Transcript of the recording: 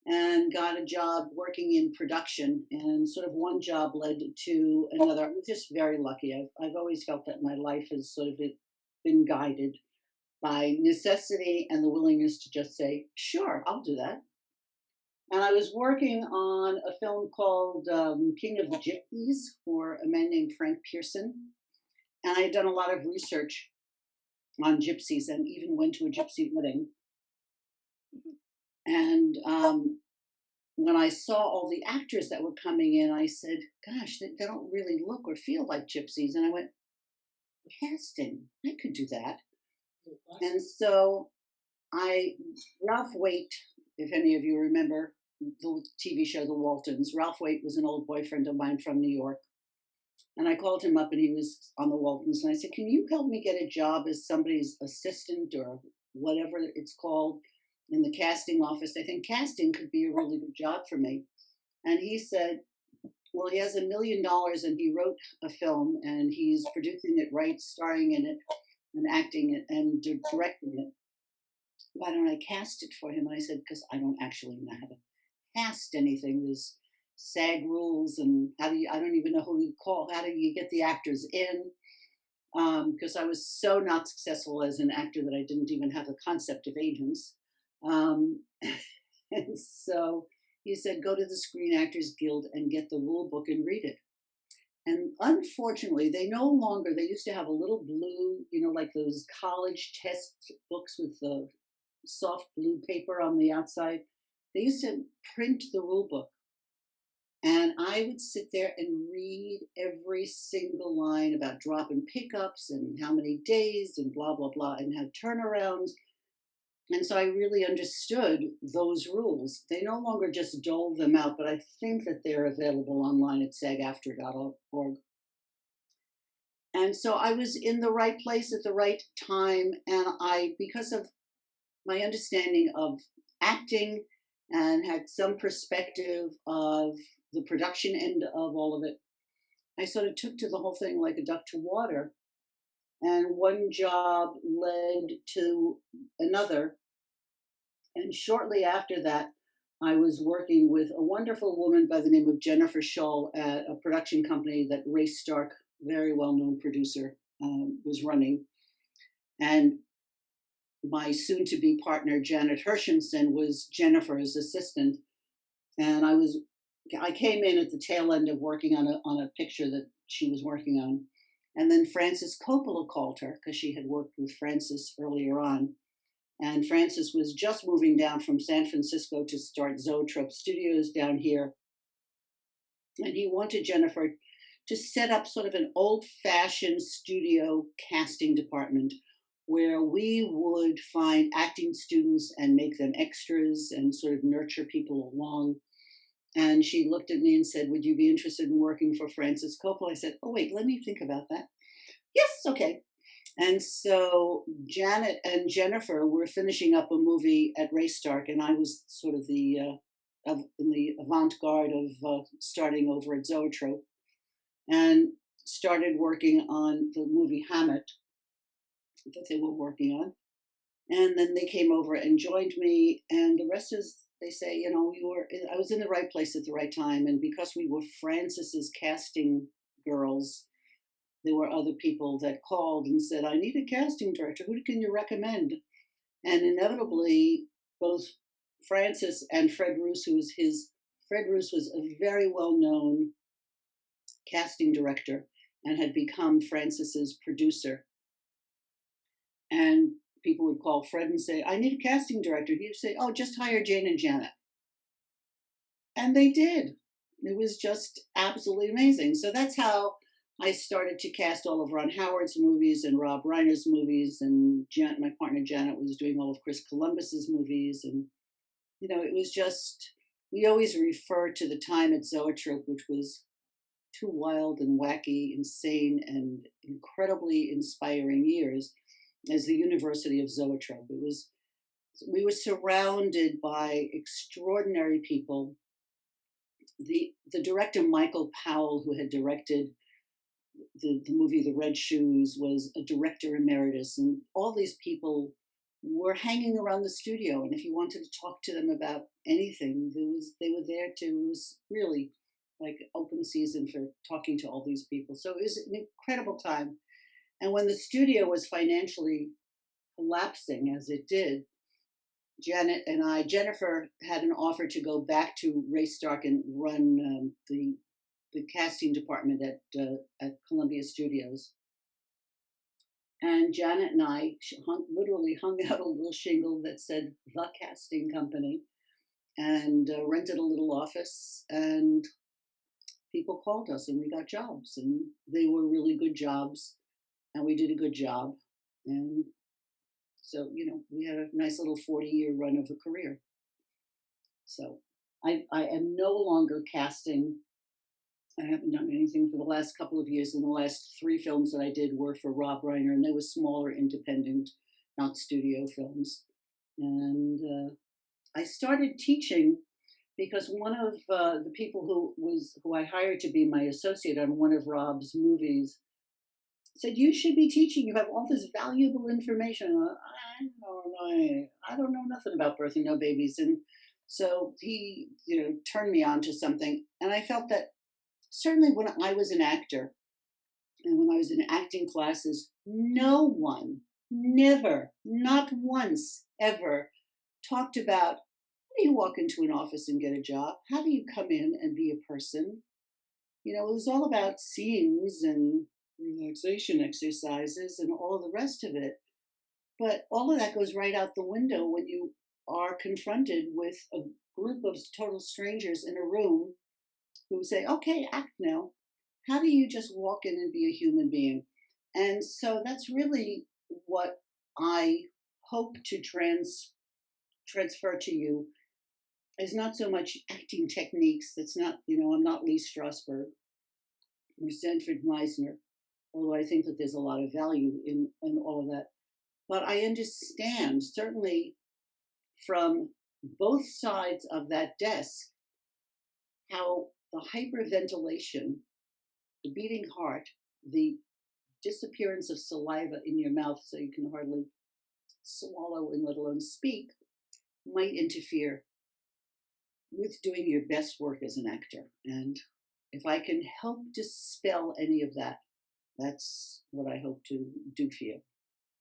and got a job working in production. And sort of one job led to another. I was just very lucky. I've always felt that my life has sort of been guided by necessity and the willingness to just say, sure, I'll do that. And I was working on a film called King of the Gypsies for a man named Frank Pearson. And I had done a lot of research on gypsies and even went to a gypsy wedding. And when I saw all the actors that were coming in, I said, gosh, they don't really look or feel like gypsies. And I went, casting, I could do that. And so Ralph Waite, if any of you remember the TV show The Waltons, Ralph Waite was an old boyfriend of mine from New York. And I called him up and he was on the Waltons. And I said, can you help me get a job as somebody's assistant or whatever it's called in the casting office? I think casting could be a really good job for me. And he said, well, he has $1 million and he wrote a film and he's producing it, right, starring in it and acting it and directing it. Why don't I cast it for him? And I said, because I don't actually know how to cast anything. There's SAG rules and I don't even know who to call. How do you get the actors in? Because I was so not successful as an actor that I didn't even have the concept of agents. And so he said, go to the Screen Actors Guild and get the rule book and read it. And unfortunately, they no longer, they used to have a little blue, like those college test books with the soft blue paper on the outside. They used to print the rule book. And I would sit there and read every single line about drop and pickups and how many days and blah, blah, blah, and have turnarounds. And so I really understood those rules. They no longer just dole them out, but I think that they're available online at sagafter.org. And so I was in the right place at the right time. And because of my understanding of acting and had some perspective of the production end of all of it, I sort of took to the whole thing like a duck to water. And one job led to another. And shortly after that, I was working with a wonderful woman by the name of Jennifer Shull at a production company that Ray Stark, very well-known producer, was running. And my soon-to-be partner, Janet Hershenson, was Jennifer's assistant. And I came in at the tail end of working on a picture that she was working on. And then Francis Coppola called her because she had worked with Francis earlier on. And Francis was just moving down from San Francisco to start Zoetrope Studios down here. And he wanted Jennifer to set up sort of an old-fashioned studio casting department where we would find acting students and make them extras and sort of nurture people along. And she looked at me and said, would you be interested in working for Francis Coppola? I said, oh, wait, let me think about that. Yes, okay. And so Janet and Jennifer were finishing up a movie at Ray Stark, and I was sort of in the avant-garde of starting over at Zoetrope, and started working on the movie Hammett that they were working on. And then they came over and joined me, and the rest is, they say, I was in the right place at the right time. And because we were Francis's casting girls, there were other people that called and said, I need a casting director. Who can you recommend? And inevitably, both Francis and Fred Roos, Fred Roos was a very well-known casting director and had become Francis's producer. And people would call Fred and say, I need a casting director. He'd say, oh, just hire Jane and Janet. And they did. It was just absolutely amazing. So that's how I started to cast all of Ron Howard's movies and Rob Reiner's movies, and my partner Janet was doing all of Chris Columbus's movies. And, it was just, we always refer to the time at Zoetrope, which was two wild and wacky, insane, and incredibly inspiring years, as the University of Zoetrope. We were surrounded by extraordinary people. The director, Michael Powell, who had directed the movie The Red Shoes, was a director emeritus, and all these people were hanging around the studio, and if you wanted to talk to them about anything, they were there to. It was really like open season for talking to all these people. So it was an incredible time. And when the studio was financially collapsing, as it did, Jennifer had an offer to go back to Ray Stark and run the casting department at Columbia Studios. And Janet and I literally hung out a little shingle that said "The Casting Company" and rented a little office. And people called us, and we got jobs, and they were really good jobs, and we did a good job. And so, we had a nice little 40-year run of a career. So I am no longer casting. I haven't done anything for the last couple of years, and the last three films that I did were for Rob Reiner, and they were smaller, independent, not studio films. And I started teaching because one of the people who I hired to be my associate on one of Rob's movies said, "You should be teaching. You have all this valuable information." I don't know nothing about birthing no babies, and so he, turned me on to something, and I felt that certainly when I was an actor and when I was in acting classes, no one, never, not once, ever talked about how do you walk into an office and get a job? How do you come in and be a person? It was all about scenes and relaxation exercises and all the rest of it. But all of that goes right out the window when you are confronted with a group of total strangers in a room who say, "Okay, act now." How do you just walk in and be a human being? And so that's really what I hope to transfer to you is not so much acting techniques. That's not, I'm not Lee Strasberg or Sanford Meisner, although I think that there's a lot of value in all of that. But I understand, certainly from both sides of that desk, how the hyperventilation, the beating heart, the disappearance of saliva in your mouth so you can hardly swallow and let alone speak might interfere with doing your best work as an actor. And if I can help dispel any of that, that's what I hope to do for you.